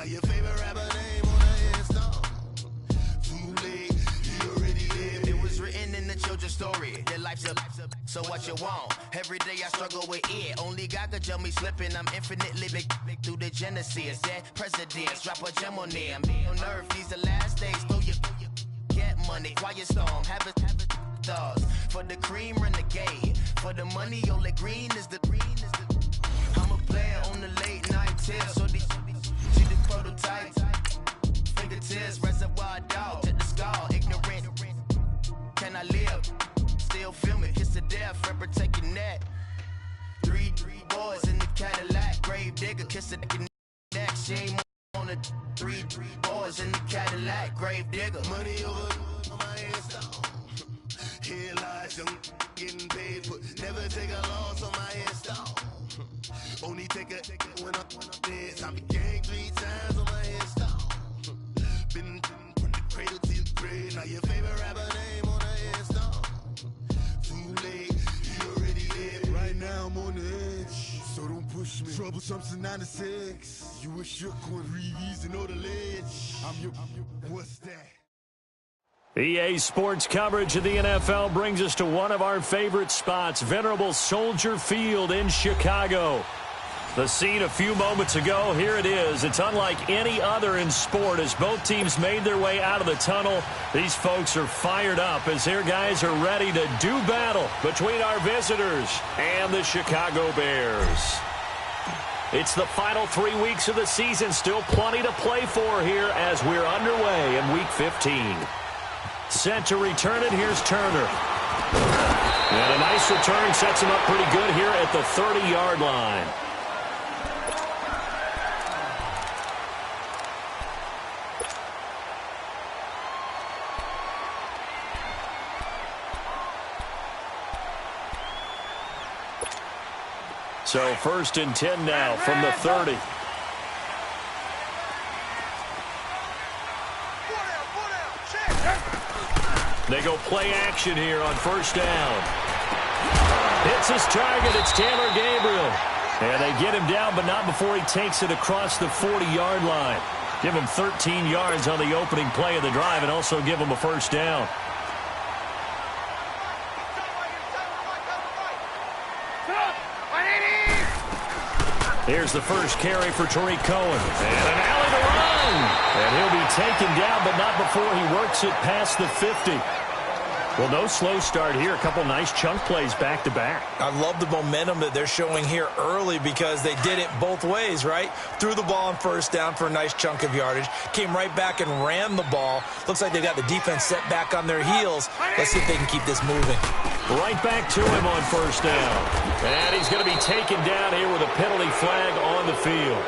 Now your favorite rapper name on the install. Too late, you already lived. It was written in the children's story. Their life's a so what you want? Every day I struggle with it. Only God could tell me slipping. I'm infinitely big through the genesis. Dead presidents, drop a gem on them. On earth, these the last days. Throw your get money, quiet storm, have it thoughts. For the cream, renegade. For the money, only green is the I'm a player on the late night tip. So these see the prototype. Fingertips, reservoir dog, to the skull. Ignorant, can I live? Still film it, kiss to death, and protect your neck. Three boys in the Cadillac, grave digger, kiss the neck. Shame on the three boys in the Cadillac, grave digger. Money over my headstone. Here lies young getting paid for. Never take a loss on my headstone. Only take a when I'm dead. I be gang 3 times on my headstone. Been from the cradle to the grave. Now your favorite rapper name on the headstone. Too late, you already lived. Right now I'm on the edge, so don't push me. Troublesome since 96. You wish you could reason or the ledge. I'm your what's that? EA Sports coverage of the NFL brings us to one of our favorite spots, venerable Soldier Field in Chicago. The scene a few moments ago, here it is. It's unlike any other in sport as both teams made their way out of the tunnel. These folks are fired up as their guys are ready to do battle between our visitors and the Chicago Bears. It's the final 3 weeks of the season, still plenty to play for here as we're underway in Week 15. Set to return it, here's Turner. And a nice return sets him up pretty good here at the 30-yard line. So 1st and 10 now from the 30. They go play action here on 1st down. Hits his target. It's Taylor Gabriel. And they get him down, but not before he takes it across the 40-yard line. Give him 13 yards on the opening play of the drive and also give him a 1st down. Here's the first carry for Tariq Cohen. And an alley to run. And he'll be taken down, but not before he works it past the 50. Well, no slow start here. A couple nice chunk plays back-to-back. I love the momentum that they're showing here early because they did it both ways, right? Threw the ball on 1st down for a nice chunk of yardage. Came right back and ran the ball. Looks like they got the defense set back on their heels. Let's see if they can keep this moving. Right back to him on 1st down. And he's going to be taken down here with a penalty flag on the field.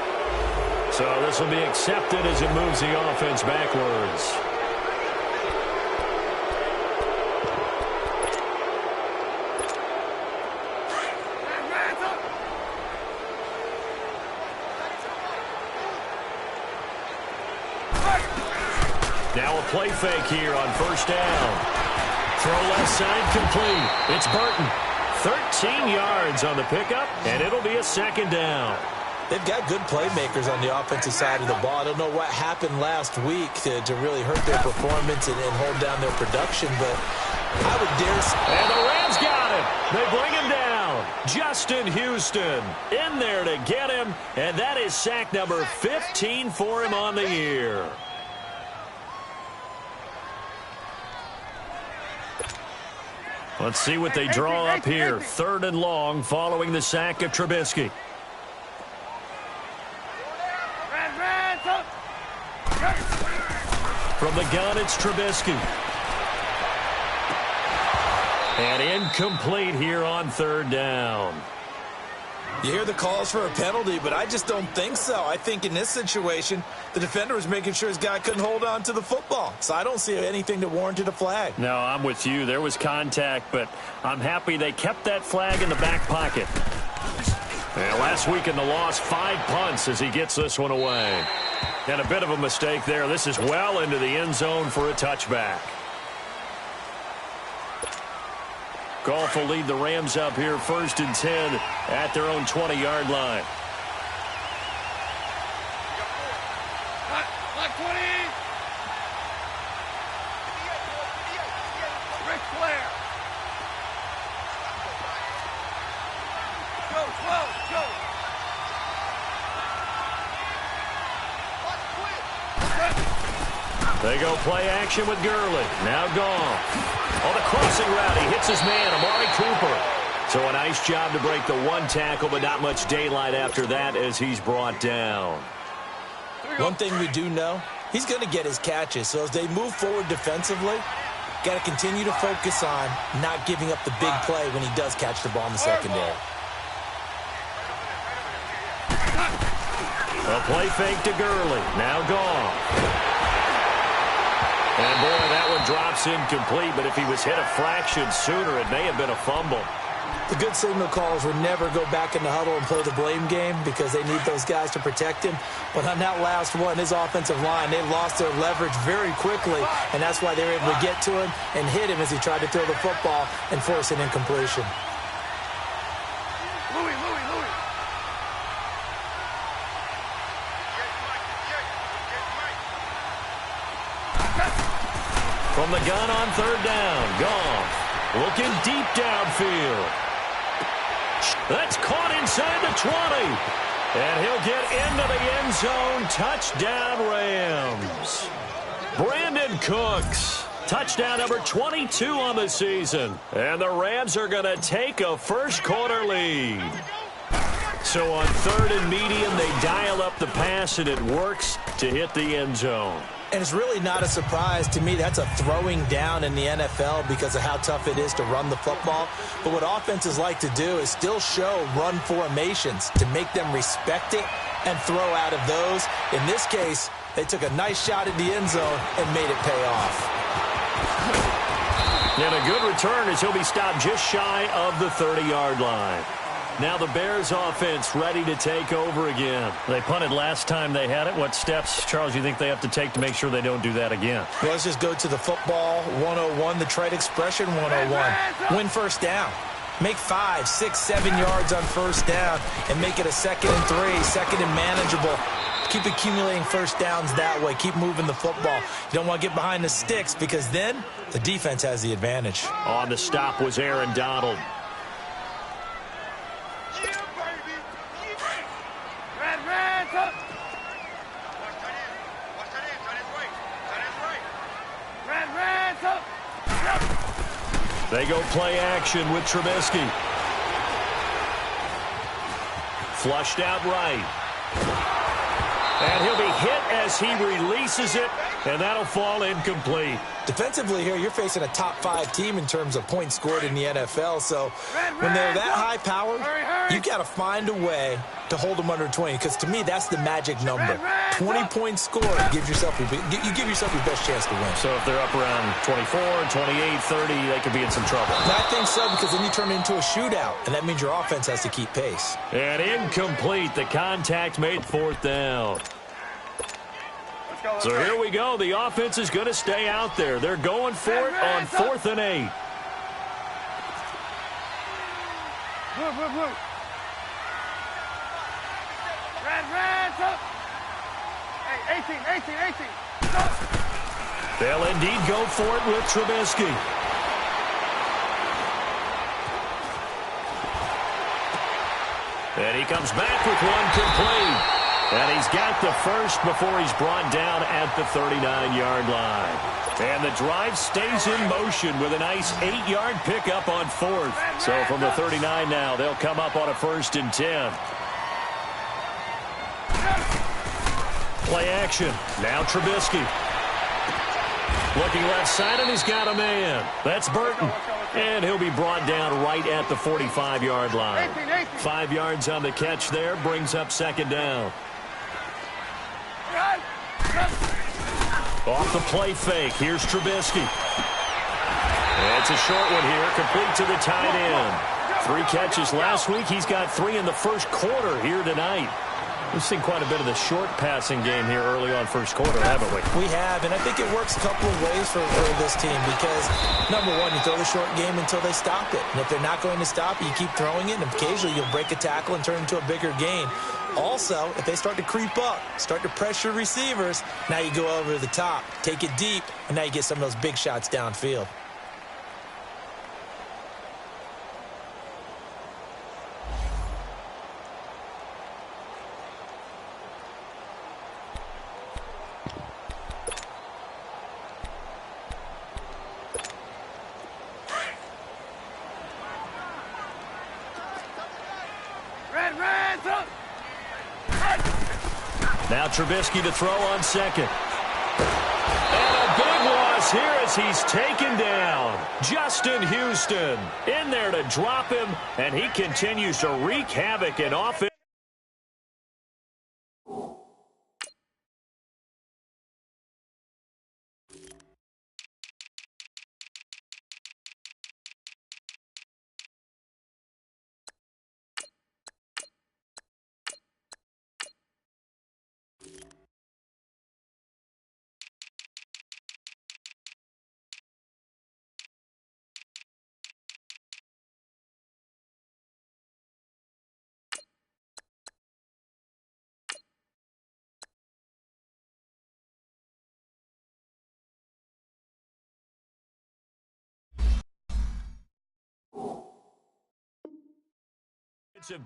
So this will be accepted as it moves the offense backwards. Now a play fake here on 1st down. Throw left side complete. It's Burton. 13 yards on the pickup, and it'll be a 2nd down. They've got good playmakers on the offensive side of the ball. I don't know what happened last week to really hurt their performance and hold down their production, but I would dare say. And the Rams got him. They bring him down. Justin Houston in there to get him, and that is sack number 15 for him on the year. Let's see what they draw up here. 3rd and long following the sack of Trubisky. From the gun, it's Trubisky. And incomplete here on 3rd down. You hear the calls for a penalty, but I just don't think so. I think in this situation, the defender was making sure his guy couldn't hold on to the football. So I don't see anything that warranted a flag. No, I'm with you. There was contact, but I'm happy they kept that flag in the back pocket. And last week in the loss, 5 punts as he gets this one away. And a bit of a mistake there. This is well into the end zone for a touchback. Goff will lead the Rams up here 1st and 10 at their own 20-yard line. They go play action with Gurley. Now gone. On the crossing route, he hits his man, Amari Cooper. So a nice job to break the one tackle, but not much daylight after that as he's brought down. One thing we do know, he's going to get his catches. So as they move forward defensively, got to continue to focus on not giving up the big play when he does catch the ball in the secondary. A play fake to Gurley. Now gone. And boy, that one drops incomplete, but if he was hit a fraction sooner, it may have been a fumble. The good signal callers would never go back in the huddle and play the blame game because they need those guys to protect him. But on that last one, his offensive line, they lost their leverage very quickly, and that's why they were able to get to him and hit him as he tried to throw the football and force an incompletion. From the gun on third down, Goff looking deep downfield. That's caught inside the 20. And he'll get into the end zone. Touchdown, Rams. Brandon Cooks. Touchdown number 22 on the season. And the Rams are going to take a first quarter lead. So on third and medium, they dial up the pass, and it works to hit the end zone. And it's really not a surprise to me. That's a throwing down in the NFL because of how tough it is to run the football. But what offenses like to do is still show run formations to make them respect it and throw out of those. In this case, they took a nice shot at the end zone and made it pay off. And a good return as he'll be stopped just shy of the 30-yard line. Now the Bears offense ready to take over again. They punted last time they had it. What steps, Charles, you think they have to take to make sure they don't do that again? Well, let's just go to the football 101, the trade expression 101. Win first down. Make 5, 6, 7 yards on first down and make it a 2nd and 3, second and manageable. Keep accumulating first downs that way. Keep moving the football. You don't want to get behind the sticks because then the defense has the advantage. On the stop was Aaron Donald. They go play action with Trubisky. Flushed out right. And he'll be hit as he releases it, and that'll fall incomplete. Defensively here, you're facing a top 5 team in terms of points scored in the NFL. So when they're that high powered, you got to find a way to hold them under 20. Because to me, that's the magic number. 20 points scored gives yourself you give yourself your best chance to win. So if they're up around 24, 28, 30, they could be in some trouble. I think so, because then you turn it into a shootout, and that means your offense has to keep pace. And incomplete. The contact made 4th down. So here we go. The offense is going to stay out there. They're going for it on 4th and 8. Hey, 18. They'll indeed go for it with Trubisky. And he comes back with one complete. And he's got the first before he's brought down at the 39-yard line. And the drive stays in motion with a nice 8-yard pickup on 4th. So from the 39 now, they'll come up on a 1st and 10. Play action. Now Trubisky. Looking left side, and he's got a man. That's Burton. And he'll be brought down right at the 45-yard line. 5 yards on the catch there, brings up 2nd down. Off the play fake, here's Trubisky. It's a short one here, complete to the tight end. 3 catches last week. He's got 3 in the first quarter here tonight. We've seen quite a bit of the short passing game here early on first quarter, haven't we? We have, and I think it works a couple of ways for this team because, number one, you throw the short game until they stop it. And if they're not going to stop it, you keep throwing it, and occasionally you'll break a tackle and turn it into a bigger gain. Also, if they start to creep up, start to pressure receivers, now you go over the top, take it deep, and now you get some of those big shots downfield. Now Trubisky to throw on second. And a big loss here as he's taken down. Justin Houston in there to drop him, and he continues to wreak havoc in offense.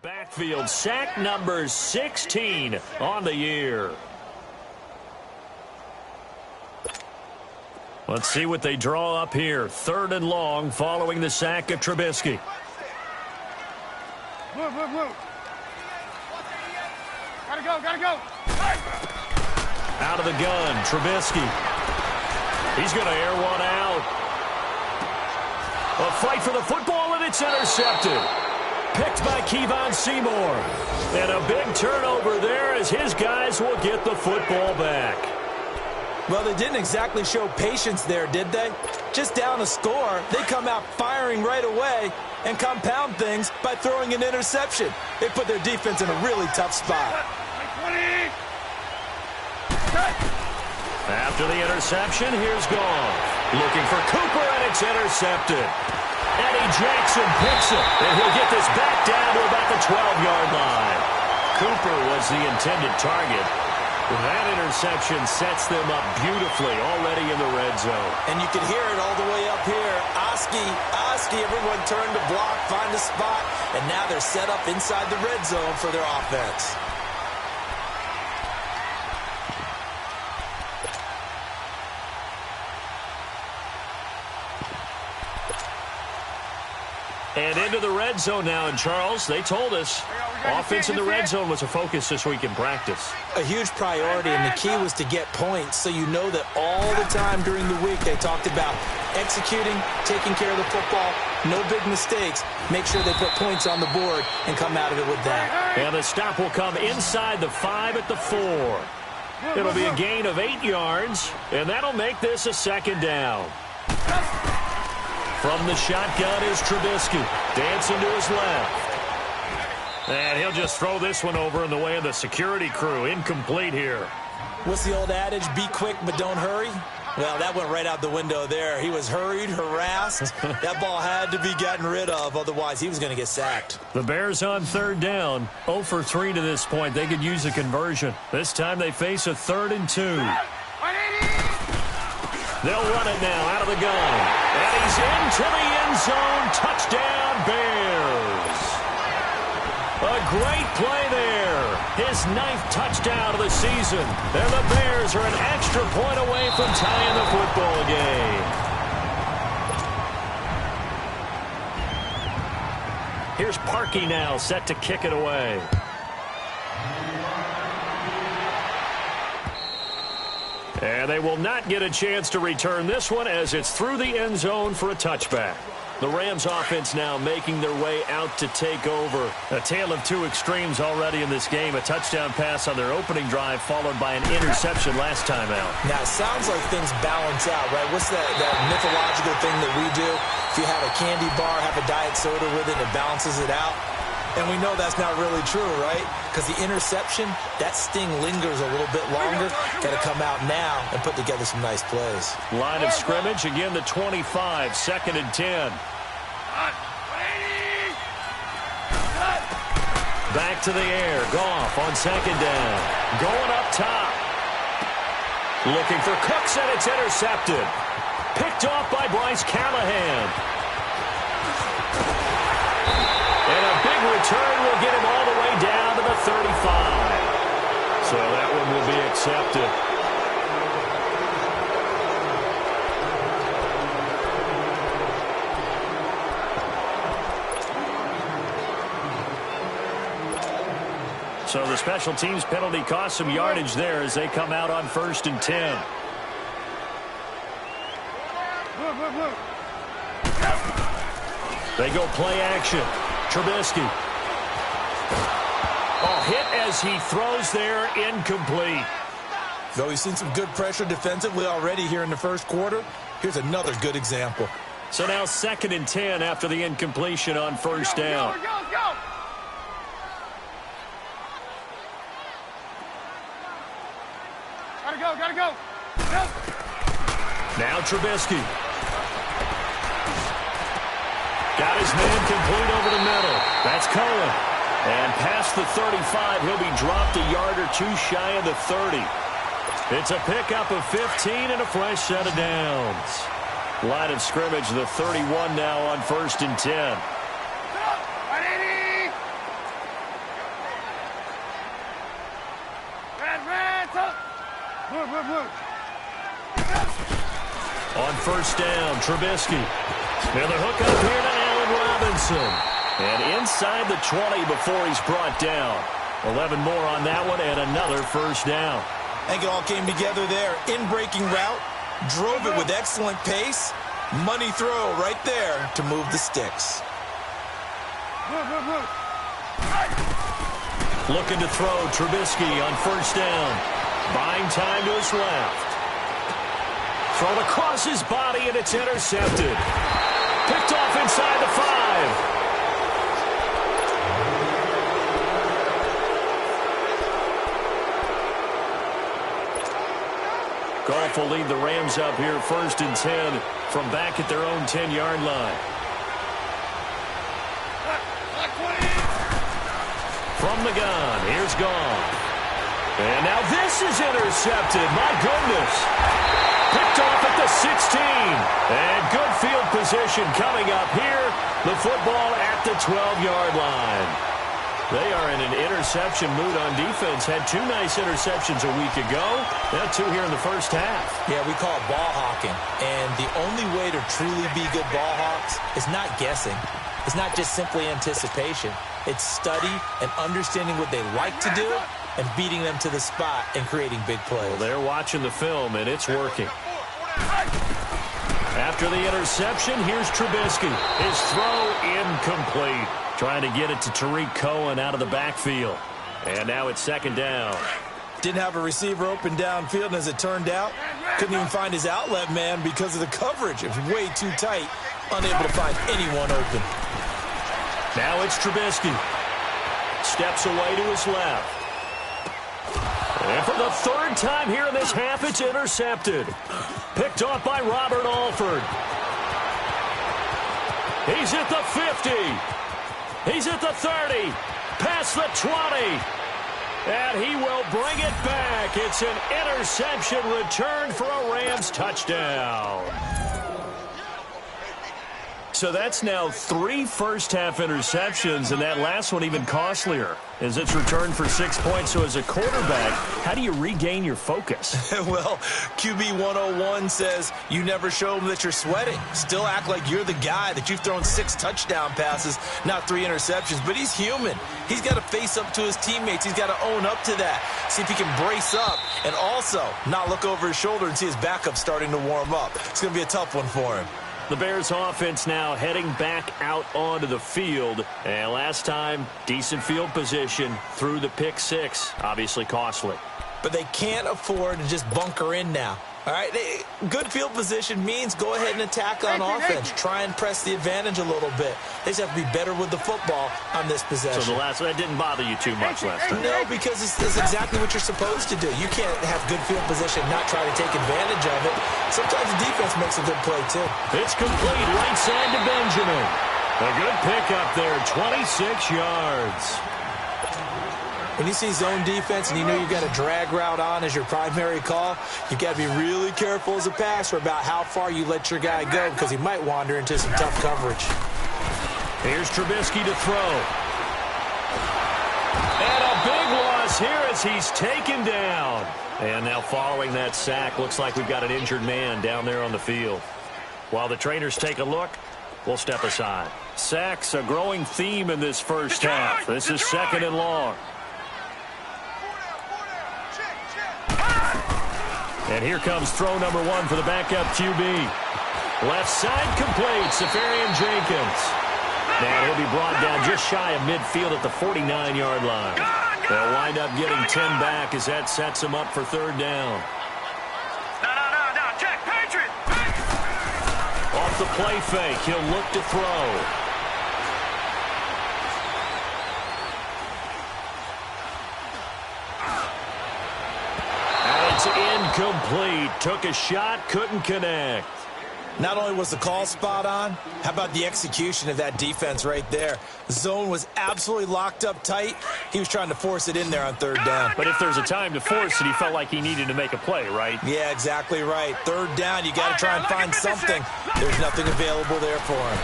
Backfield, sack number 16 on the year. Let's see what they draw up here. 3rd and long following the sack of Trubisky. Move. Gotta go. Out of the gun, Trubisky. He's going to air one out. A fight for the football, and it's intercepted. Picked by Kevon Seymour. And a big turnover there as his guys will get the football back. Well, they didn't exactly show patience there, did they? Just down a score, they come out firing right away and compound things by throwing an interception. They put their defense in a really tough spot. After the interception, here's Goff. Looking for Cooper, and it's intercepted. Eddie Jackson picks it, and he'll get this back down to about the 12-yard line. Cooper was the intended target. That interception sets them up beautifully already in the red zone. And you can hear it all the way up here. Oski, everyone turned to block, find a spot, and now they're set up inside the red zone for their offense. And into the red zone now, and Charles, they told us offense in the red zone was a focus this week in practice. A huge priority, and the key was to get points, so you know that all the time during the week they talked about executing, taking care of the football, no big mistakes, make sure they put points on the board and come out of it with that. And the stop will come inside the 5 at the 4. It'll be a gain of 8 yards, and that'll make this a 2nd down. From the shotgun is Trubisky, dancing to his left. And he'll just throw this one over in the way of the security crew. Incomplete here. What's the old adage, be quick but don't hurry? Well, that went right out the window there. He was hurried, harassed. That ball had to be gotten rid of, otherwise he was going to get sacked. The Bears on 3rd down, 0 for 3 to this point. They could use a conversion. This time they face a 3rd and 2. They'll run it now out of the gun. And he's into the end zone. Touchdown, Bears. A great play there. His 9th touchdown of the season. And the Bears are an extra point away from tying the football game. Here's Parkey now, set to kick it away. And they will not get a chance to return this one as it's through the end zone for a touchback. The Rams offense now making their way out to take over. A tale of two extremes already in this game. A touchdown pass on their opening drive followed by an interception last time out. Now, it sounds like things balance out, right? What's that mythological thing that we do? If you have a candy bar, have a diet soda with it, it balances it out. And we know that's not really true, right? Because the interception, that sting lingers a little bit longer. Got to come out now and put together some nice plays. Line of scrimmage, again the 25, 2nd and 10. Back to the air, Goff on 2nd down. Going up top. Looking for Cooks, and it's intercepted. Picked off by Bryce Callahan. And a big return will get him all the way down to the 35. So that one will be accepted. So the special teams penalty cost some yardage there as they come out on 1st and 10. They go play action. Trubisky. Oh, hit as he throws there, incomplete. Though he's seen some good pressure defensively already here in the first quarter, here's another good example. So now 2nd and 10 after the incompletion on 1st down. Go, go, go. Gotta go. Go. Now Trubisky. Got his man complete over the middle. That's Cohen. And past the 35, he'll be dropped a yard or two shy of the 30. It's a pickup of 15 and a fresh set of downs. Line of scrimmage, the 31 now on 1st and 10. On 1st down, Trubisky. Now the hook up here to Allen Robinson. And inside the 20 before he's brought down. 11 more on that one and another 1st down. I think it all came together there. In-breaking route, drove it with excellent pace. Money throw right there to move the sticks. Looking to throw, Trubisky on 1st down. Buying time to his left. Thrown across his body, and it's intercepted. Picked off inside the 5. Goff will lead the Rams up here 1st and 10 from back at their own 10-yard line. From the gun, here's Goff. And now this is intercepted. My goodness. Picked off at the 16. And good field position coming up here. The football at the 12-yard line. They are in an interception mood on defense. Had 2 nice interceptions a week ago. Now 2 here in the first half. Yeah, we call it ball hawking. And the only way to truly be good ball hawks is not guessing. It's not just simply anticipation. It's study and understanding what they like to do and beating them to the spot and creating big plays. Well, they're watching the film, and it's working. After the interception, here's Trubisky. His throw incomplete. Trying to get it to Tariq Cohen out of the backfield. And now it's 2nd down. Didn't have a receiver open downfield, and as it turned out, couldn't even find his outlet man because of the coverage. It was way too tight, unable to find anyone open. Now it's Trubisky. Steps away to his left. And for the 3rd time here in this half, it's intercepted. Picked off by Robert Alford. He's at the 50. He's at the 30. Past the 20. And he will bring it back. It's an interception return for a Rams touchdown. So that's now 3 first-half interceptions, and that last one even costlier as it's returned for 6 points. So as a quarterback, how do you regain your focus? Well, QB101 says you never show them that you're sweating. Still act like you're the guy, that you've thrown 6 touchdown passes, not 3 interceptions. But he's human. He's got to face up to his teammates. He's got to own up to that. See if he can brace up and also not look over his shoulder and see his backup starting to warm up. It's going to be a tough one for him. The Bears offense now heading back out onto the field. And last time, decent field position through the pick 6. Obviously costly. But they can't afford to just bunker in now. All right, good field position means go ahead and attack on offense. Try and press the advantage a little bit. They just have to be better with the football on this possession. So that didn't bother you too much last time? No, because it's exactly what you're supposed to do. You can't have good field position, not try to take advantage of it. Sometimes the defense makes a good play, too. It's complete right side to Benjamin. A good pickup there, 26 yards. When you see zone defense and you know you've got a drag route on as your primary call, you've got to be really careful as a passer about how far you let your guy go because he might wander into some tough coverage. Here's Trubisky to throw. And a big loss here as he's taken down. And now following that sack, looks like we've got an injured man down there on the field. While the trainers take a look, we'll step aside. Sacks, a growing theme in this first half. This is 2nd and long. And here comes throw number 1 for the backup QB. Left side complete, Safarian Jenkins. And he'll be brought down just shy of midfield at the 49-yard line. They'll wind up getting 10 back as that sets them up for third down. No, check, Patriot! Off the play fake, he'll look to throw. And it's incomplete. Took a shot, couldn't connect. Not only was the call spot on, how about the execution of that defense right there? The zone was absolutely locked up tight. He was trying to force it in there on third down. But if there's a time to force it, he felt like he needed to make a play, right? Yeah, exactly right. Third down, you got to try and find something. There's nothing available there for him.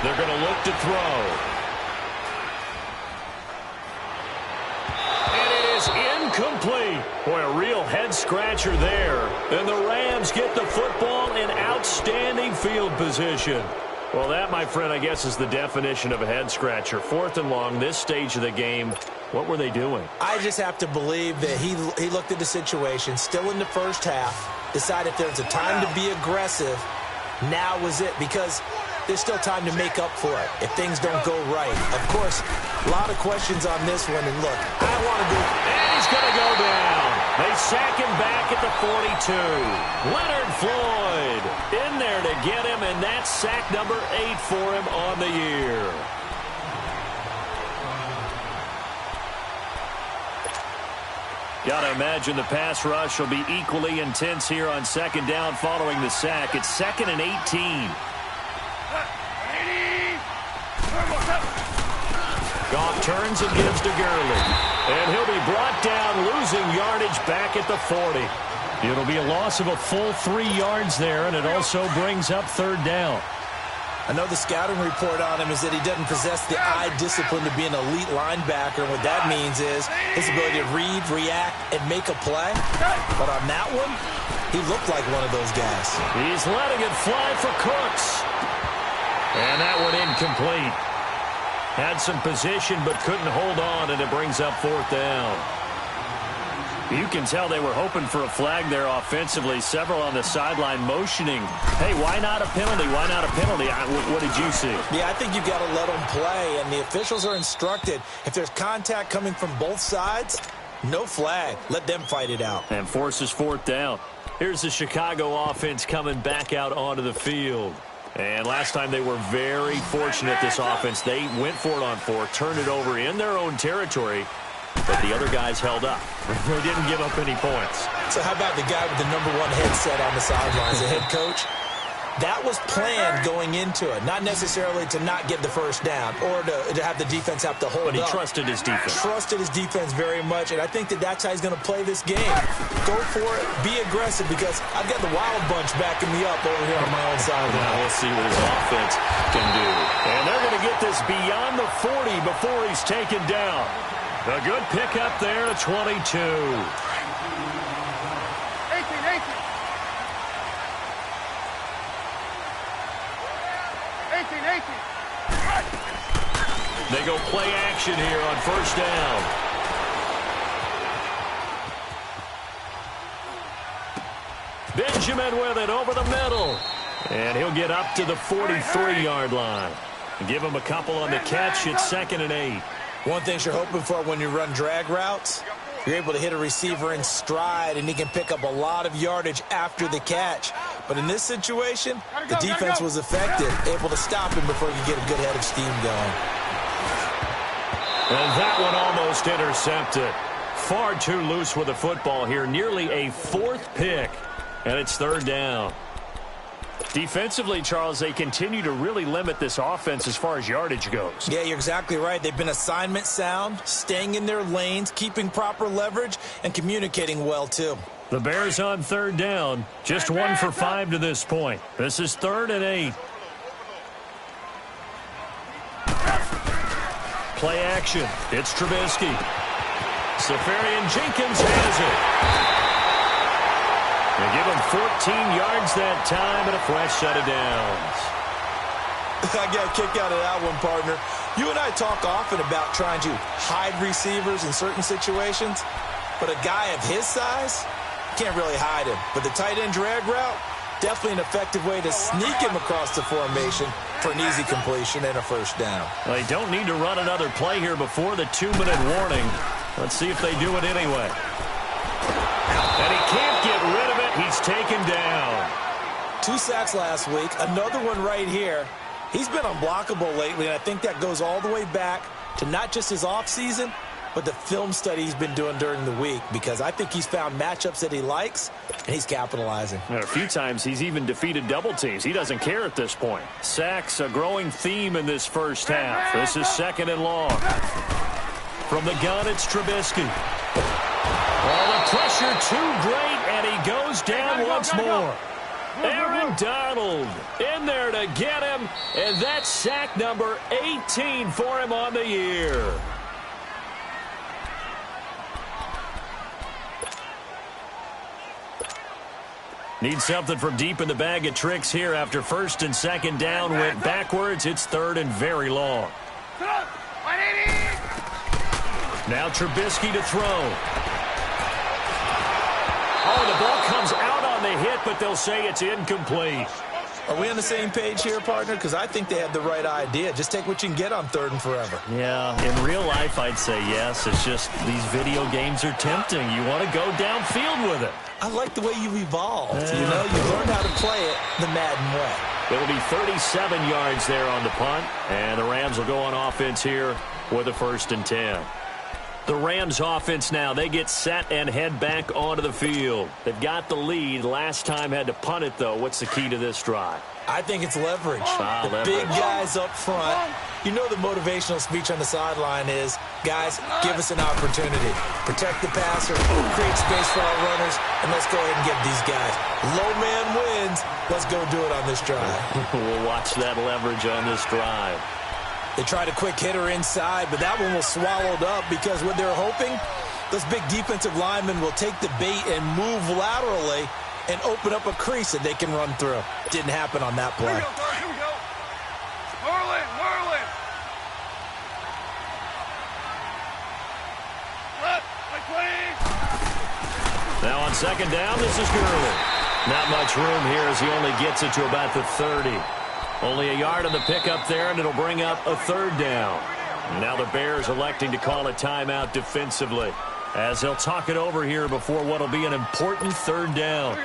They're going to look to throw. And it is incomplete. Boy, a real head-scratcher there. And the Rams get the football in outstanding field position. Well, that, my friend, I guess is the definition of a head-scratcher. 4th and long, this stage of the game. What were they doing? I just have to believe that he looked at the situation, still in the first half, decided if there's a time to be aggressive, now was it, because there's still time to make up for it if things don't go right. Of course, a lot of questions on this one, and look, I want to go. And he's going to go down. They sack him back at the 42. Leonard Floyd in there to get him, and that's sack number 8 for him on the year. Got to imagine the pass rush will be equally intense here on second down following the sack. It's 2nd and 18. Goff turns and gives to Gurley. And he'll be brought down, losing yardage back at the 40. It'll be a loss of a full 3 yards there, and it also brings up third down. I know the scouting report on him is that he doesn't possess the eye discipline to be an elite linebacker. And what that means is his ability to read, react, and make a play. But on that one, he looked like one of those guys. He's letting it fly for Cooks. And that one incomplete. Had some position but couldn't hold on, and it brings up fourth down. You can tell they were hoping for a flag there offensively. Several on the sideline motioning. Hey, why not a penalty? Why not a penalty? What did you see? Yeah, I think you've got to let them play, and the officials are instructed. If there's contact coming from both sides, no flag. Let them fight it out. And forces fourth down. Here's the Chicago offense coming back out onto the field. And last time they were very fortunate, this offense. They went for it on fourth, turned it over in their own territory, but the other guys held up. They didn't give up any points. So how about the guy with the #1 headset on the sidelines, the head coach? That was planned going into it, not necessarily to not get the first down or to have the defense have to hold up. But he trusted his defense. Trusted his defense very much, and I think that that's how he's going to play this game. Go for it, be aggressive, because I've got the wild bunch backing me up over here on my own side. Now we'll see what his offense can do. And they're going to get this beyond the 40 before he's taken down. A good pickup there at 22. 18. They go play action here on first down. Benjamin with it over the middle. And he'll get up to the 43-yard line. Give him a couple on the catch. It's 2nd and 8. One thing you're hoping for when you run drag routes, you're able to hit a receiver in stride, and he can pick up a lot of yardage after the catch. But in this situation, the defense was effective, able to stop him before you get a good head of steam going. And that one almost intercepted. Far too loose with the football here. Nearly a 4th pick. And it's 3rd down. Defensively, Charles, they continue to really limit this offense as far as yardage goes. Yeah, you're exactly right. They've been assignment sound, staying in their lanes, keeping proper leverage, and communicating well, too. The Bears on 3rd down. Just 1 for 5 to this point. This is 3rd and 8. Play action. It's Trubisky. Safarian Jenkins has it. They give him 14 yards that time and a fresh set of downs. I got a kick out of that one, partner. You and I talk often about trying to hide receivers in certain situations, but a guy of his size, can't really hide him. But the tight end drag route, definitely an effective way to sneak him across the formation for an easy completion and a first down. Well, they don't need to run another play here before the 2-minute warning. Let's see if they do it anyway. And he can't get rid of it. He's taken down. 2 sacks last week, another one right here. He's been unblockable lately, and I think that goes all the way back to not just his offseason, but the film study he's been doing during the week, because I think he's found matchups that he likes, and he's capitalizing. And a few times he's even defeated double teams. He doesn't care at this point. Sacks, a growing theme in this first half. This is 2nd and long. From the gun, it's Trubisky. Well, the pressure too great, and he goes down once more. Aaron Donald in there to get him, and that's sack number 18 for him on the year. Need something from deep in the bag of tricks here after 1st and 2nd down went backwards. It's 3rd and very long. Now Trubisky to throw. Oh, the ball comes out on the hit, but they'll say it's incomplete. Are we on the same page here, partner? Because I think they had the right idea. Just take what you can get on 3rd and forever. Yeah, in real life, I'd say yes. It's just these video games are tempting. You want to go downfield with it. I like the way you've evolved. You know, you learned how to play it the Madden way. It'll be 37 yards there on the punt, and the Rams will go on offense here with a 1st and 10. The Rams offense now, they get set and head back onto the field. They've got the lead. Last time had to punt it, though. What's the key to this drive? I think it's leverage. Leverage. Big guys up front. You know the motivational speech on the sideline is, guys, give us an opportunity. Protect the passer, create space for our runners, and let's go ahead and get these guys. Low man wins. Let's go do it on this drive. We'll watch that leverage on this drive. They tried a quick hitter inside, but that one was swallowed up because what they're hoping, those big defensive linemen will take the bait and move laterally and open up a crease that they can run through. Didn't happen on that play. Here we go. Merlin. Left, please. Now on 2nd down, this is Gurley. Not much room here as he only gets it to about the 30. Only a yard on the pickup there, and it'll bring up a 3rd down. Now the Bears electing to call a timeout defensively as they'll talk it over here before what will be an important 3rd down.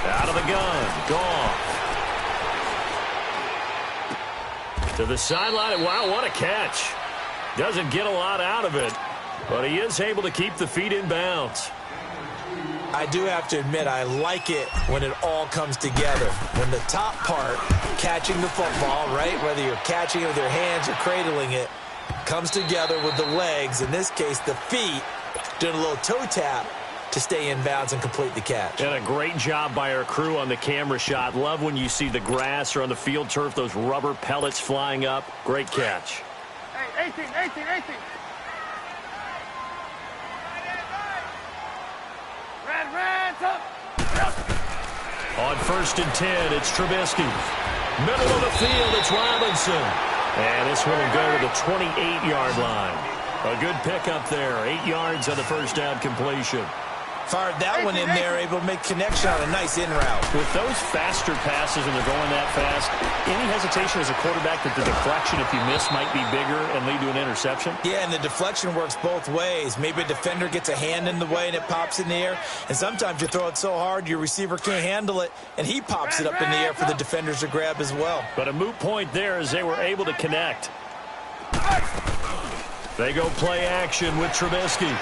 Out of the gun. Goff. To the sideline. Wow, what a catch. Doesn't get a lot out of it, but he is able to keep the feet in bounds. I do have to admit, I like it when it all comes together. When the top part, catching the football, right, whether you're catching it with your hands or cradling it, comes together with the legs, in this case the feet, doing a little toe tap to stay in bounds and complete the catch. And a great job by our crew on the camera shot. Love when you see the grass or on the field turf, those rubber pellets flying up. Great catch. Hey, 18. Red, up. On 1st and 10, it's Trubisky. Middle of the field, it's Robinson. And this one will go to the 28-yard line. A good pickup there. 8 yards on the 1st down completion. Fired that one in there, able to make connection on a nice in route. With those faster passes and they're going that fast, any hesitation as a quarterback that the deflection, if you miss, might be bigger and lead to an interception? Yeah, and the deflection works both ways. Maybe a defender gets a hand in the way and it pops in the air. And sometimes you throw it so hard your receiver can't handle it, and he pops it up in the air for the defenders to grab as well. But a moot point there as they were able to connect. They go play action with Trubisky.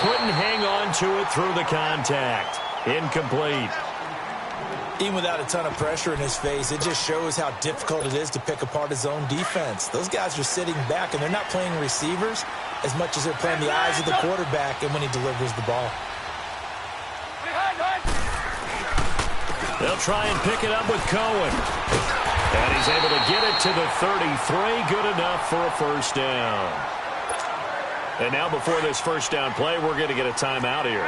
Couldn't hang on to it through the contact. Incomplete. Even without a ton of pressure in his face, it just shows how difficult it is to pick apart his own defense. Those guys are sitting back, and they're not playing receivers as much as they're playing the eyes of the quarterback and when he delivers the ball. They'll try and pick it up with Cohen. And he's able to get it to the 33. Good enough for a 1st down. And now before this first down play, we're going to get a timeout here,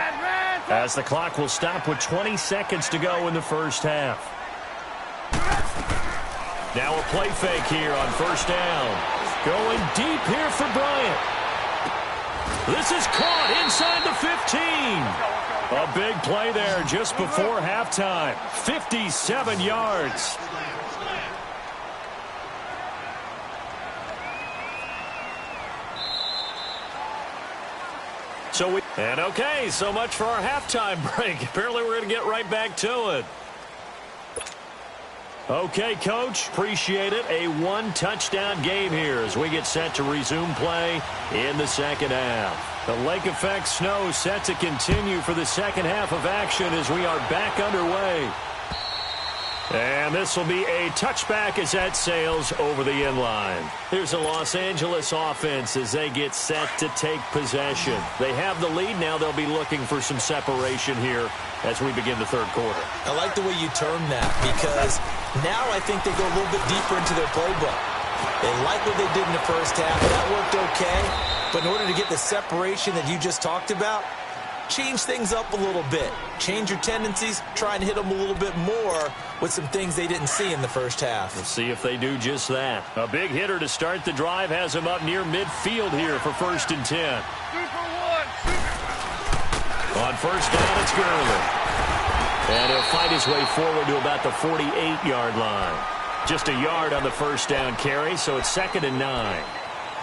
as the clock will stop with 20 seconds to go in the first half. Now a play fake here on first down. Going deep here for Bryant. This is caught inside the 15. A big play there just before halftime. 57 yards. Okay, so much for our halftime break. Apparently we're going to get right back to it. Okay, Coach, appreciate it. A one-touchdown game here as we get set to resume play in the second half. The lake effect snow set to continue for the second half of action as we are back underway. And this will be a touchback as that sails over the inline. Here's the Los Angeles offense as they get set to take possession. They have the lead now. They'll be looking for some separation here as we begin the third quarter. I like the way you term that, because now I think they go a little bit deeper into their playbook. They like what they did in the first half. That worked okay. But in order to get the separation that you just talked about, change things up a little bit. Change your tendencies. Try and hit them a little bit more with some things they didn't see in the first half. We'll see if they do just that. A big hitter to start the drive has him up near midfield here for 1st and 10. On first down, it's Gurley. And he'll fight his way forward to about the 48-yard line. Just a yard on the first down carry, so it's 2nd and 9.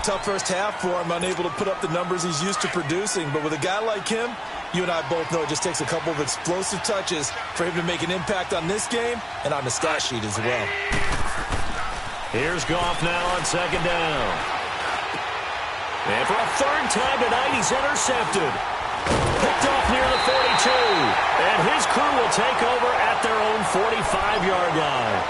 Tough first half for him, unable to put up the numbers he's used to producing. But with a guy like him, you and I both know it just takes a couple of explosive touches for him to make an impact on this game and on the stat sheet as well. Here's Goff now on 2nd down. And for a 3rd time tonight, he's intercepted. Picked off near the 42. And his crew will take over at their own 45-yard line.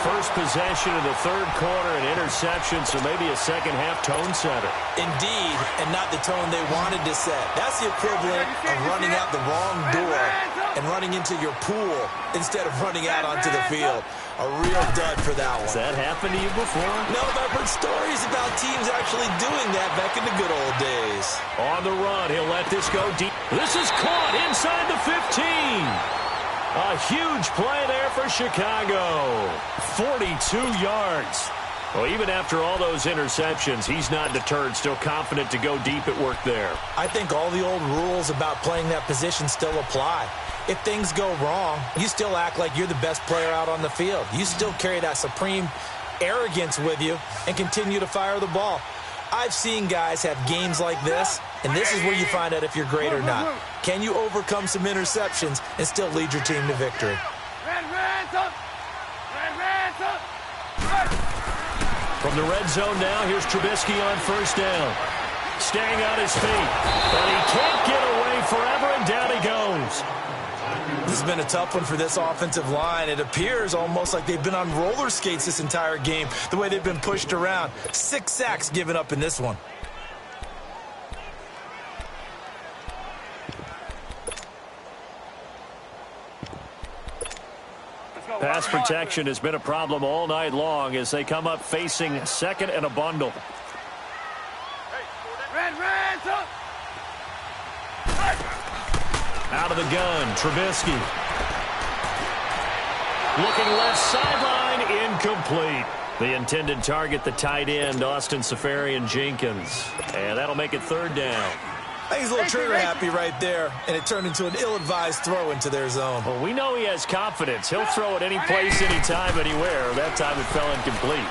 First possession of the third quarter, an interception, so maybe a second-half tone setter. Indeed, and not the tone they wanted to set. That's the equivalent of running out the wrong door and running into your pool instead of running out onto the field. A real dud for that one. Has that happened to you before? No, but I've heard stories about teams actually doing that back in the good old days. On the run, he'll let this go deep. This is caught inside the 15. A huge play there for Chicago. 42 yards. Well, even after all those interceptions, he's not deterred, still confident to go deep at work there. I think all the old rules about playing that position still apply. If things go wrong, you still act like you're the best player out on the field. You still carry that supreme arrogance with you and continue to fire the ball. I've seen guys have games like this, and this is where you find out if you're great or not. Can you overcome some interceptions and still lead your team to victory? From the red zone now, here's Trubisky on first down. Staying on his feet, but he can't get away forever, and down he goes. This has been a tough one for this offensive line. It appears almost like they've been on roller skates this entire game, the way they've been pushed around. 6 sacks given up in this one. Pass protection has been a problem all night long as they come up facing 2nd and a bundle. Out of the gun, Trubisky. Looking left sideline, incomplete. The intended target, the tight end, Austin Seferian-Jenkins. And that'll make it 3rd down. I think he's a little trigger happy right there, and it turned into an ill-advised throw into their zone. Well, we know he has confidence. He'll throw it any place, anytime, anywhere. That time it fell incomplete.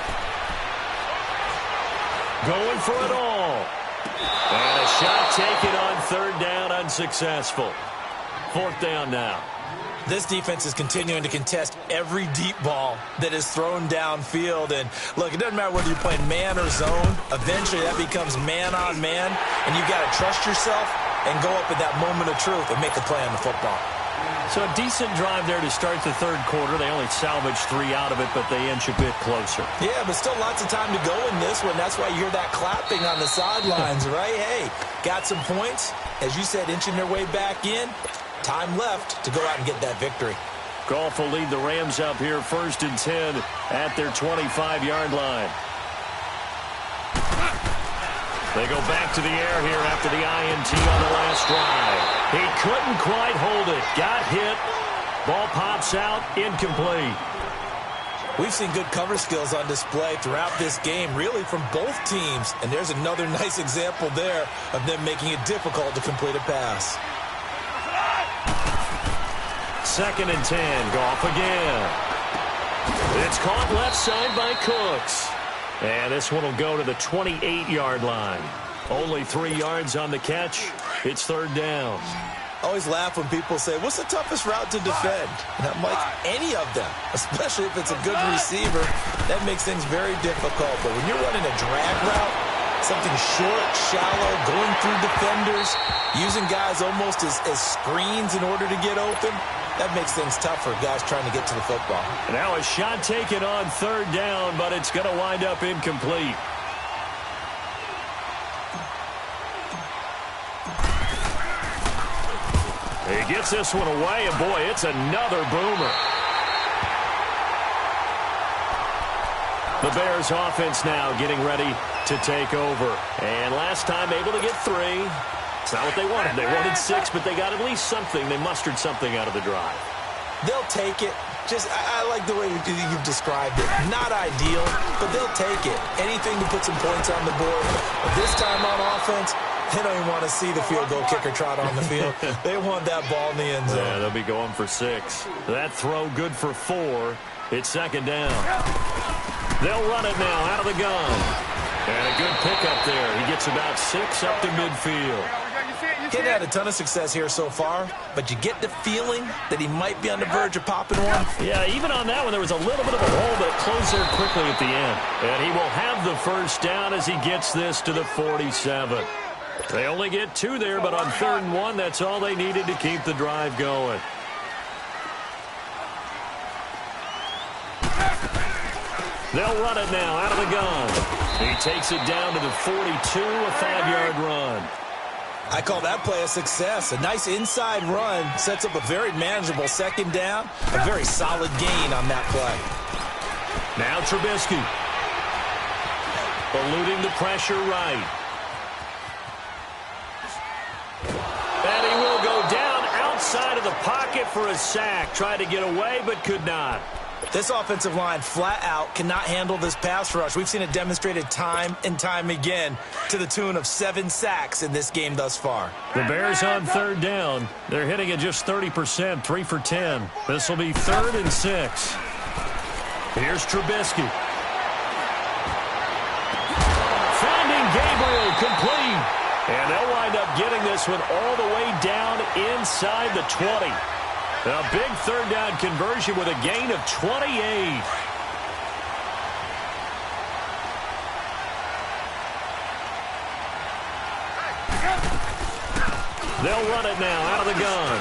Going for it all. And a shot taken on 3rd down, unsuccessful. 4th down now. This defense is continuing to contest every deep ball that is thrown downfield. And, look, it doesn't matter whether you're playing man or zone. Eventually, that becomes man-on-man, and you've got to trust yourself and go up at that moment of truth and make a play on the football. So a decent drive there to start the third quarter. They only salvaged 3 out of it, but they inch a bit closer. Yeah, but still lots of time to go in this one. That's why you hear that clapping on the sidelines, right? Hey, got some points. As you said, inching their way back in. Time left to go out and get that victory. Goff will lead the Rams up here 1st and 10 at their 25-yard line. They go back to the air here after the INT on the last drive. He couldn't quite hold it. Got hit. Ball pops out. Incomplete. We've seen good cover skills on display throughout this game, really from both teams. And there's another nice example there of them making it difficult to complete a pass. 2nd and 10. Goff again. It's caught left side by Cooks. And this one will go to the 28-yard line. Only 3 yards on the catch. It's 3rd down. I always laugh when people say, what's the toughest route to defend? And I'm like, any of them, especially if it's a good receiver. That makes things very difficult. But when you're running a drag route, something short, shallow, going through defenders, using guys almost as screens in order to get open, that makes things tough for guys trying to get to the football. Now a shot taken on 3rd down, but it's going to wind up incomplete. He gets this one away, and boy, it's another boomer. The Bears offense now getting ready to take over. And last time able to get 3. It's not what they wanted. They wanted 6, but they got at least something. They mustered something out of the drive. They'll take it. I like the way you've described it. Not ideal, but they'll take it. Anything to put some points on the board. But this time on offense, they don't even want to see the field goal kicker trot on the field. They want that ball in the end zone. Yeah, they'll be going for 6. That throw good for 4. It's 2nd down. They'll run it now out of the gun. And a good pickup there. He gets about 6 up to midfield. Kid had a ton of success here so far, but you get the feeling that he might be on the verge of popping one. Yeah, even on that one, there was a little bit of a hole, but it closed there quickly at the end. And he will have the 1st down as he gets this to the 47. They only get 2 there, but on 3rd and 1, that's all they needed to keep the drive going. They'll run it now out of the gun. He takes it down to the 42, a 5-yard run. I call that play a success. A nice inside run sets up a very manageable 2nd down. A very solid gain on that play. Now Trubisky. Eluding the pressure right. And he will go down outside of the pocket for a sack. Tried to get away, but could not. This offensive line flat out cannot handle this pass rush. We've seen it demonstrated time and time again to the tune of 7 sacks in this game thus far. The Bears on 3rd down. They're hitting at just 30%, 3 for 10. This will be 3rd and 6. Here's Trubisky. Finding Gabriel complete. And they'll wind up getting this one all the way down inside the 20. A big 3rd down conversion with a gain of 28. They'll run it now out of the gun.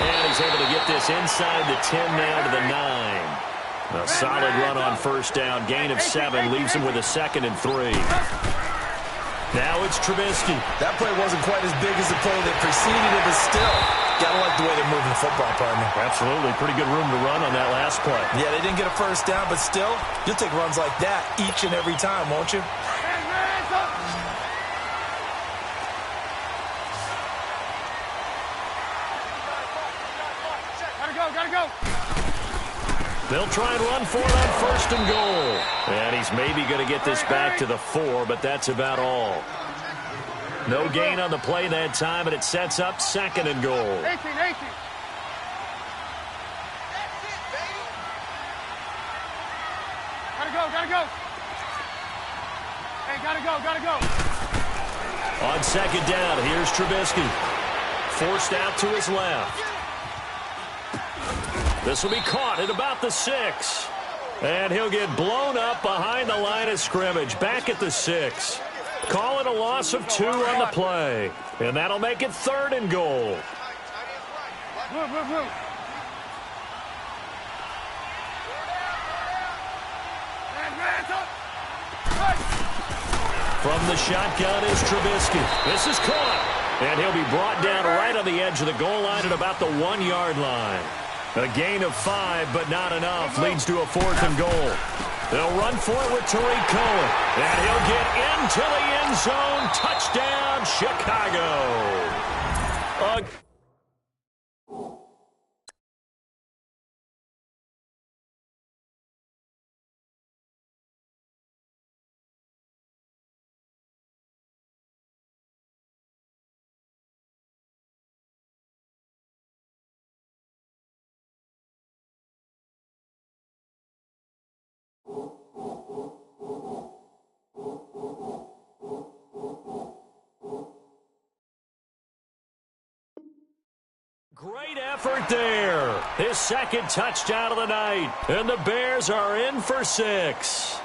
And he's able to get this inside the 10 now to the 9. A solid run on 1st down. Gain of 7 leaves him with a 2nd and 3. Now it's Trubisky. That play wasn't quite as big as the play that preceded it, but still, gotta like the way they're moving the football, partner. Absolutely. Pretty good room to run on that last play. Yeah, they didn't get a 1st down, but still, you'll take runs like that each and every time, won't you? Gotta go. They'll try and run for it on 1st and goal. And he's maybe going to get this back to the 4, but that's about all. No gain on the play that time, and it sets up 2nd and goal. 18. Gotta go. Hey, gotta go. On 2nd down, here's Trubisky. Forced out to his left. This will be caught at about the 6. And he'll get blown up behind the line of scrimmage. Back at the 6. Call it a loss of 2 on the play. And that'll make it 3rd and goal. Move. From the shotgun is Trubisky. This is caught. And he'll be brought down right on the edge of the goal line at about the 1-yard line. A gain of 5, but not enough. Leads to a 4th and goal. They'll run for it with Tariq Cohen. And he'll get into the end zone. Touchdown, Chicago. Great effort there. His second touchdown of the night. And the Bears are in for 6.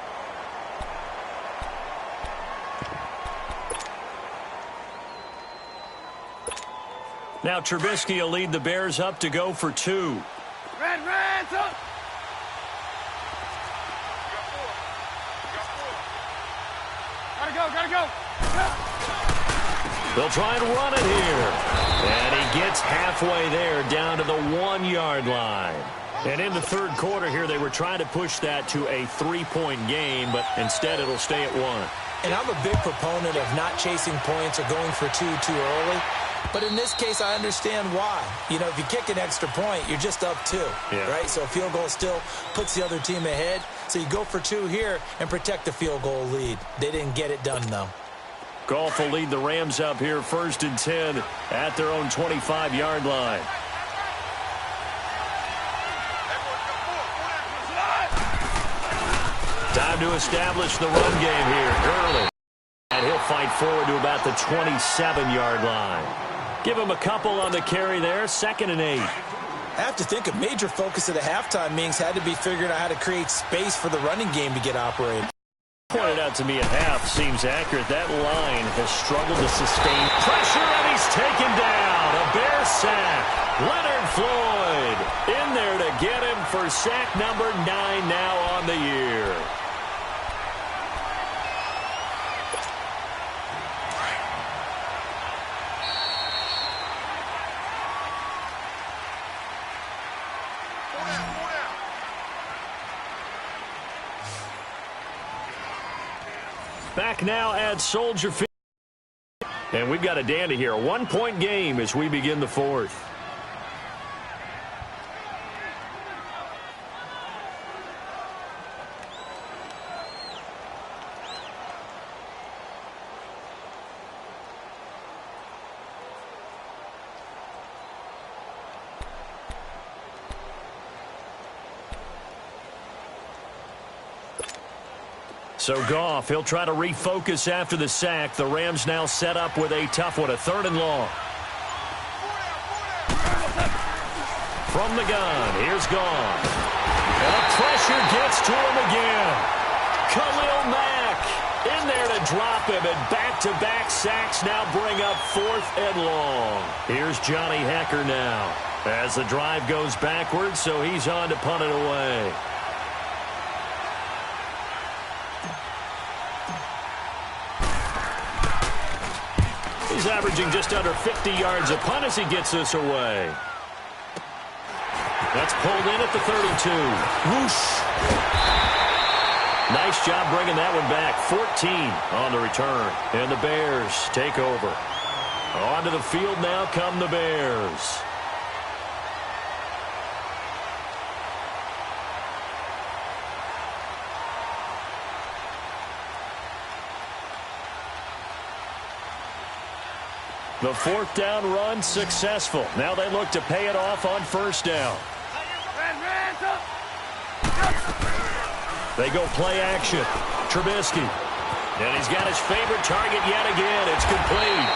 Now Trubisky will lead the Bears up to go for 2. Reds up. Gotta go. They'll try and run it here. And he gets halfway there down to the 1-yard line. And in the third quarter here, they were trying to push that to a 3-point game, but instead it'll stay at 1. And I'm a big proponent of not chasing points or going for 2 too early. But in this case, I understand why. You know, if you kick an extra point, you're just up 2, right? So a field goal still puts the other team ahead. So you go for 2 here and protect the field goal lead. They didn't get it done, though. Goff will lead the Rams up here 1st and 10 at their own 25-yard line. Time to establish the run game here. Gurley. And he'll fight forward to about the 27-yard line. Give him a couple on the carry there. 2nd and 8. I have to think a major focus of the halftime meetings had to be figuring out how to create space for the running game to get operated. Pointed out to me at half seems accurate. That line has struggled to sustain pressure, and he's taken down. A Bear sack. Leonard Floyd in there to get him for sack number 9 now on the year. Back now at Soldier Field. And we've got a dandy here. A 1-point game as we begin the 4th. So Goff, he'll try to refocus after the sack. The Rams now set up with a tough one, a 3rd and long. From the gun, here's Goff. And the pressure gets to him again. Khalil Mack in there to drop him, and back-to-back sacks now bring up 4th and long. Here's Johnny Hecker now as the drive goes backwards, so he's on to punt it away. He's averaging just under 50 yards a punt as he gets this away. That's pulled in at the 32. Whoosh. Nice job bringing that one back. 14 on the return. And the Bears take over. Onto the field now come the Bears. The 4th down run successful. Now they look to pay it off on 1st down. They go play action. Trubisky. And he's got his favorite target yet again. It's complete.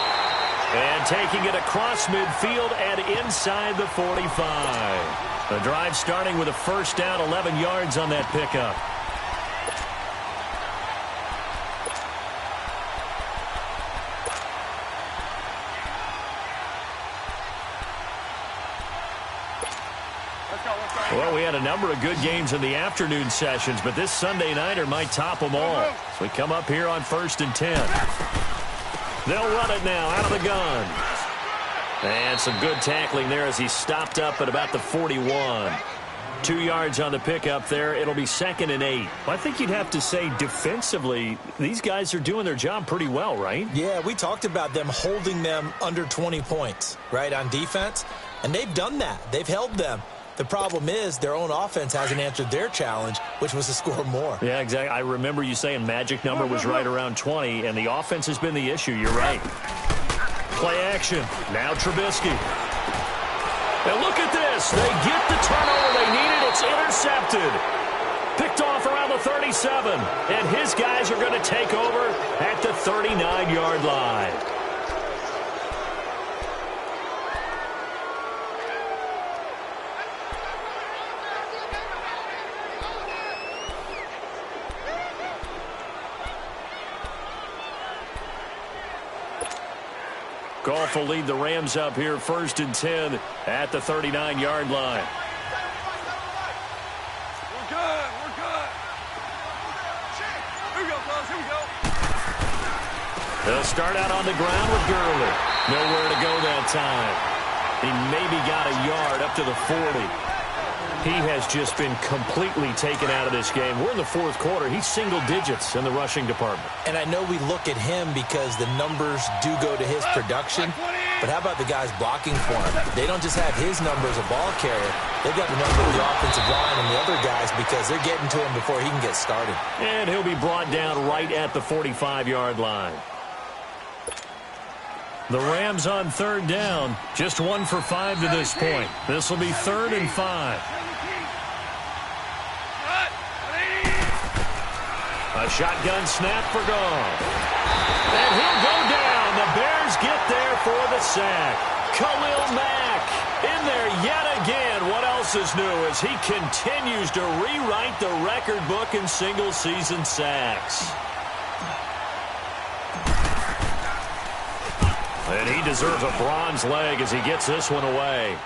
And taking it across midfield and inside the 45. The drive starting with a 1st down, 11 yards on that pickup. Well, we had a number of good games in the afternoon sessions, but this Sunday nighter might top them all. So we come up here on 1st and 10. They'll run it now out of the gun. And some good tackling there as he stopped up at about the 41. 2 yards on the pickup there. It'll be 2nd and 8. I think you'd have to say defensively, these guys are doing their job pretty well, right? Yeah, we talked about them holding them under 20 points, right, on defense. And they've done that. They've held them. The problem is their own offense hasn't answered their challenge, which was to score more. Yeah, exactly. I remember you saying magic number was right around 20, and the offense has been the issue. You're right. Play action. Now Trubisky. And look at this. They get the turnover they needed. It's intercepted. Picked off around the 37. And his guys are going to take over at the 39-yard line. Goff will lead the Rams up here 1st and 10 at the 39-yard line. We're good. We're good. Here we go, fellas. Here we go. They'll start out on the ground with Gurley. Nowhere to go that time. He maybe got a yard up to the 40. He has just been completely taken out of this game. We're in the 4th quarter. He's single digits in the rushing department. And I know we look at him because the numbers do go to his production, but how about the guys blocking for him? They don't just have his number as a ball carrier. They've got the number of the offensive line and the other guys because they're getting to him before he can get started. And he'll be brought down right at the 45-yard line. The Rams on 3rd down, just 1 for 5 to this point. This will be 3rd and 5. A shotgun snap for Goff. And he'll go down. The Bears get there for the sack. Khalil Mack in there yet again. What else is new as he continues to rewrite the record book in single-season sacks. And he deserves a bronze leg as he gets this one away.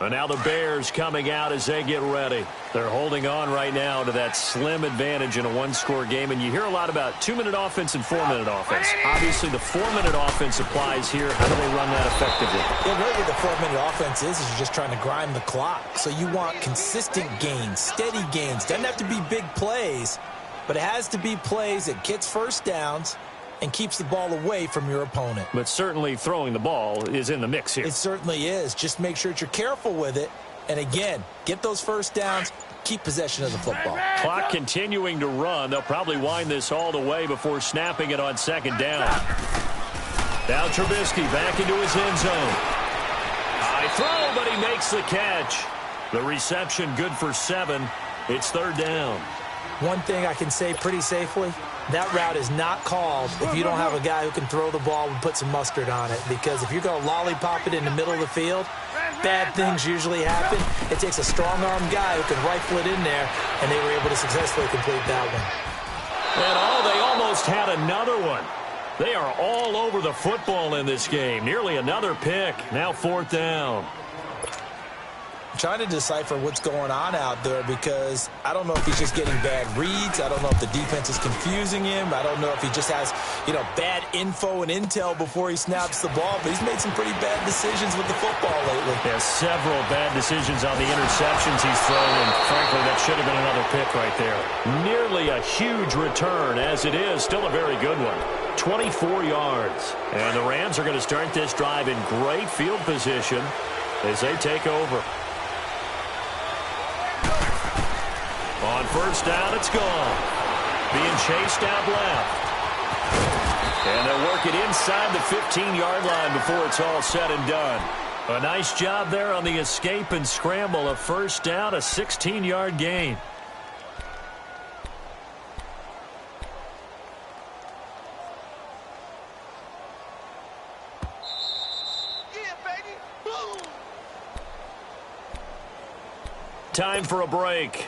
And now the Bears coming out as they get ready. They're holding on right now to that slim advantage in a one-score game. And you hear a lot about 2-minute offense and 4-minute offense. Obviously, the 4-minute offense applies here. How do they run that effectively? Yeah, really, the 4-minute offense is you're just trying to grind the clock. So you want consistent gains, steady gains. Doesn't have to be big plays, but it has to be plays that gets first downs and keeps the ball away from your opponent. But certainly throwing the ball is in the mix here. It certainly is. Just make sure that you're careful with it. And again, get those first downs, keep possession of the football. Clock continuing to run. They'll probably wind this all the way before snapping it on 2nd down. Now Trubisky back into his end zone. High throw, but he makes the catch. The reception good for 7. It's 3rd down. One thing I can say pretty safely, that route is not called if you don't have a guy who can throw the ball and put some mustard on it. Because if you're going to lollipop it in the middle of the field, bad things usually happen. It takes a strong-arm guy who can rifle it in there, and they were able to successfully complete that one. And they almost had another one. They are all over the football in this game. Nearly another pick. Now 4th down. I'm trying to decipher what's going on out there because I don't know if he's just getting bad reads. I don't know if the defense is confusing him. I don't know if he just has, bad info and intel before he snaps the ball. But he's made some pretty bad decisions with the football lately. Yeah, several bad decisions on the interceptions he's thrown, and frankly, that should have been another pick right there. Nearly a huge return, as it is. Still a very good one. 24 yards. And the Rams are going to start this drive in great field position as they take over. On 1st down, it's gone. Being chased out left. And they'll work it inside the 15-yard line before it's all said and done. A nice job there on the escape and scramble. A 1st down, a 16-yard gain. Time for a break.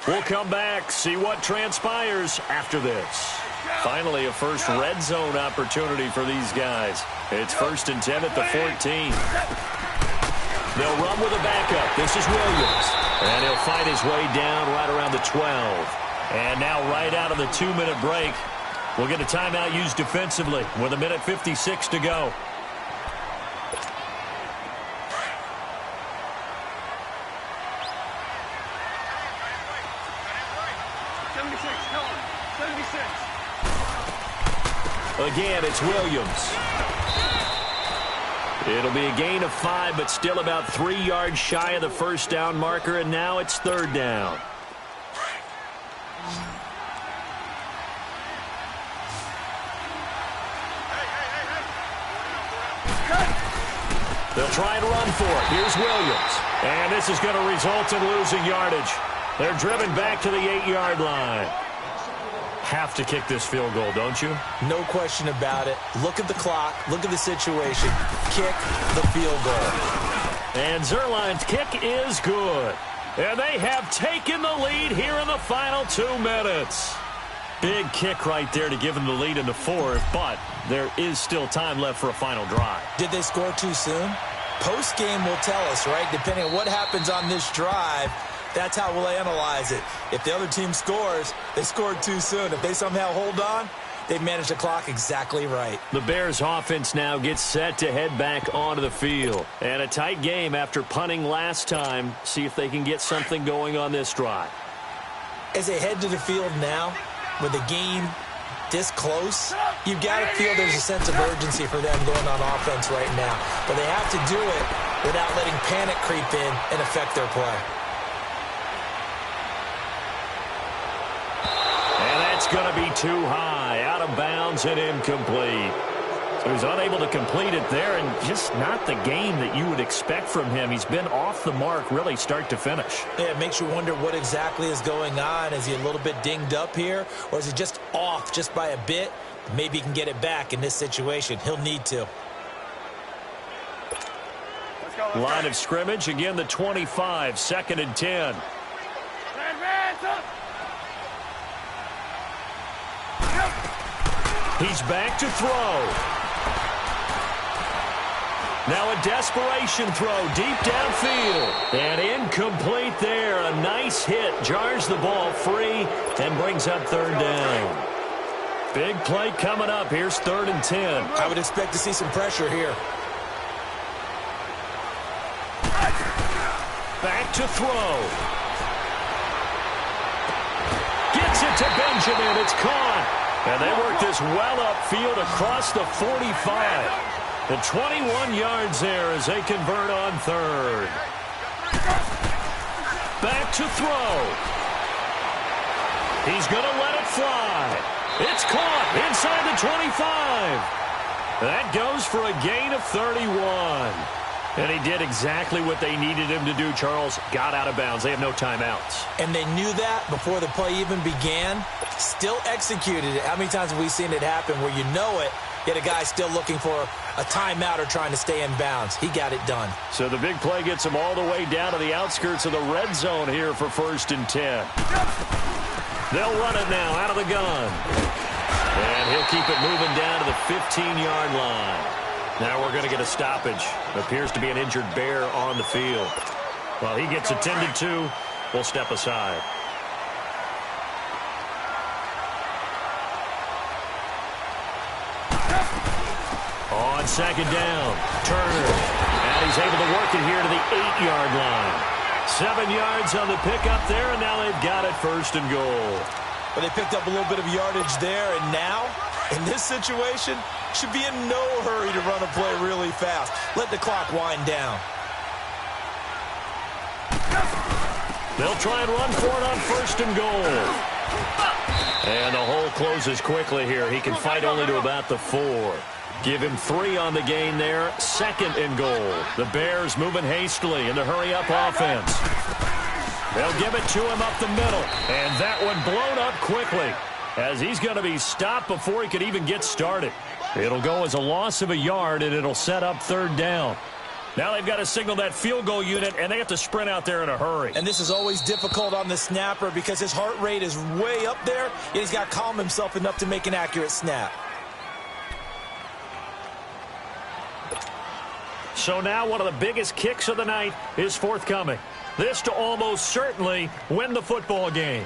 We'll come back, see what transpires after this. Finally, a first red zone opportunity for these guys. It's 1st and 10 at the 14. They'll run with a backup. This is Williams. And he'll fight his way down right around the 12. And now right out of the 2-minute break, we'll get a timeout used defensively with 1:56 to go. Again, it's Williams. It'll be a gain of 5, but still about 3 yards shy of the first down marker, and now it's 3rd down. They'll try and run for it. Here's Williams. And this is going to result in losing yardage. They're driven back to the 8-yard line. Have to kick this field goal, don't you? No question about it. Look at the clock. Look at the situation. Kick the field goal. And Zuerlein's kick is good. And they have taken the lead here in the final 2 minutes. Big kick right there to give them the lead in the 4th, but there is still time left for a final drive. Did they score too soon? Post-game will tell us, right? Depending on what happens on this drive, that's how we'll analyze it. If the other team scores, they scored too soon. If they somehow hold on, they've managed the clock exactly right. The Bears offense now gets set to head back onto the field. And a tight game after punting last time. See if they can get something going on this drive. As they head to the field now, with the game this close, you've got to feel there's a sense of urgency for them going on offense right now. But they have to do it without letting panic creep in and affect their play. It's going to be too high, out of bounds and incomplete. So he's unable to complete it there, and just not the game that you would expect from him. He's been off the mark really start to finish. Yeah, it makes you wonder what exactly is going on. Is he a little bit dinged up here, or is he just off just by a bit? Maybe he can get it back in this situation. He'll need to. Line of scrimmage, again the 25, 2nd and 10. He's back to throw. Now a desperation throw deep downfield. And incomplete there. A nice hit. Jars the ball free and brings up 3rd down. Big play coming up. Here's 3rd and 10. I would expect to see some pressure here. Back to throw. Gets it to Benjamin. It's caught. And they work this well upfield across the 45. The 21 yards there as they convert on 3rd. Back to throw. He's going to let it fly. It's caught inside the 25. That goes for a gain of 31. And he did exactly what they needed him to do, Charles. Got out of bounds. They have no timeouts. And they knew that before the play even began. Still executed it. How many times have we seen it happen where you know it, yet a guy still looking for a timeout or trying to stay in bounds? He got it done. So the big play gets him all the way down to the outskirts of the red zone here for 1st and 10. They'll run it now out of the gun. And he'll keep it moving down to the 15-yard line. Now we're going to get a stoppage. Appears to be an injured Bear on the field. While he gets attended to, we'll step aside. On 2nd down, Turner. And he's able to work it here to the 8-yard line. 7 yards on the pickup there, and now they've got it 1st and goal. But they picked up a little bit of yardage there, and now, in this situation, should be in no hurry to run a play really fast. Let the clock wind down. They'll try and run for it on 1st and goal. And the hole closes quickly here. He can fight only to about the 4. Give him 3 on the gain there. 2nd and goal. The Bears moving hastily in the hurry-up offense. They'll give it to him up the middle. And that one blown up quickly as he's going to be stopped before he could even get started. It'll go as a loss of a yard, and it'll set up 3rd down. Now they've got to signal that field goal unit, and they have to sprint out there in a hurry. And this is always difficult on the snapper because his heart rate is way up there, and he's got to calm himself enough to make an accurate snap. So now one of the biggest kicks of the night is forthcoming. This to almost certainly win the football game.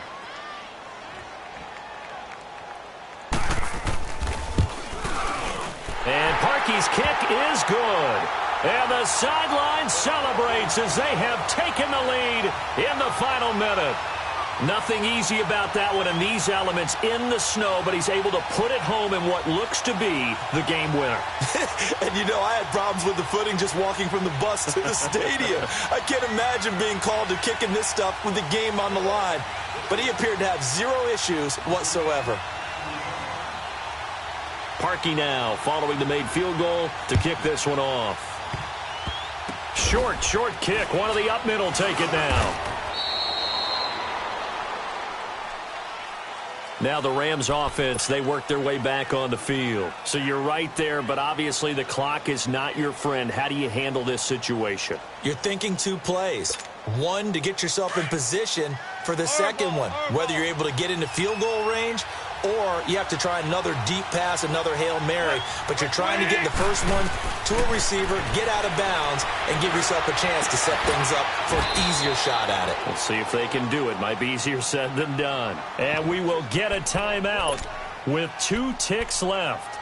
And Parkey's kick is good. And the sideline celebrates as they have taken the lead in the final minute. Nothing easy about that one in these elements in the snow, but he's able to put it home in what looks to be the game winner. And you know, I had problems with the footing just walking from the bus to the stadium. I can't imagine being called to kicking this stuff with the game on the line. But he appeared to have zero issues whatsoever. Parkey now following the made field goal to kick this one off. Short kick. One of the up middle take it down. Now the Rams offense, they work their way back on the field. So you're right there, but obviously the clock is not your friend. How do you handle this situation? You're thinking two plays. One, to get yourself in position for the second one, whether you're able to get into field goal range or you have to try another deep pass, another Hail Mary. But you're trying to get the first one to a receiver, get out of bounds, and give yourself a chance to set things up for an easier shot at it. We'll see if they can do it. Might be easier said than done. And we will get a timeout with 2 ticks left.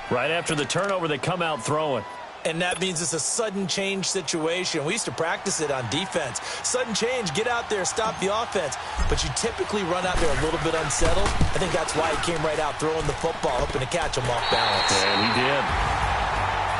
Right after the turnover, they come out throwing. And that means it's a sudden change situation. We used to practice it on defense. Sudden change, get out there, stop the offense. But you typically run out there a little bit unsettled. I think that's why he came right out throwing the football, hoping to catch him off balance. And he did.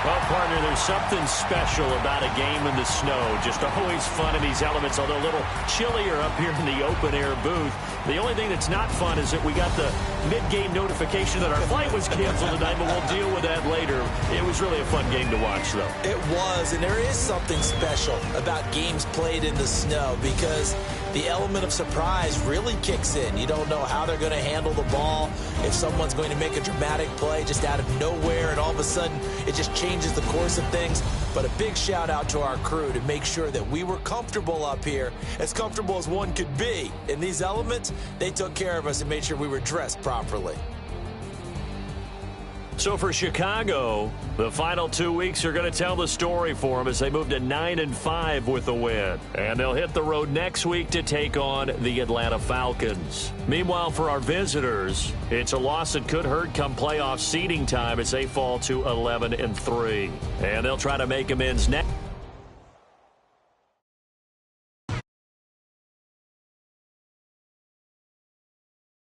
Well, partner, there's something special about a game in the snow. Just always fun in these elements, although a little chillier up here in the open-air booth. The only thing that's not fun is that we got the mid-game notification that our flight was canceled tonight, but we'll deal with that later. It was really a fun game to watch, though. It was, and there is something special about games played in the snow because the element of surprise really kicks in. You don't know how they're going to handle the ball, if someone's going to make a dramatic play just out of nowhere, and all of a sudden it just changes the course of things. But a big shout out to our crew to make sure that we were comfortable up here, as comfortable as one could be. In these elements, they took care of us and made sure we were dressed properly. So for Chicago, the final 2 weeks are going to tell the story for them as they move to 9-5 with a win. And they'll hit the road next week to take on the Atlanta Falcons. Meanwhile, for our visitors, it's a loss that could hurt come playoff seeding time as they fall to 11-3. And they'll try to make amends next.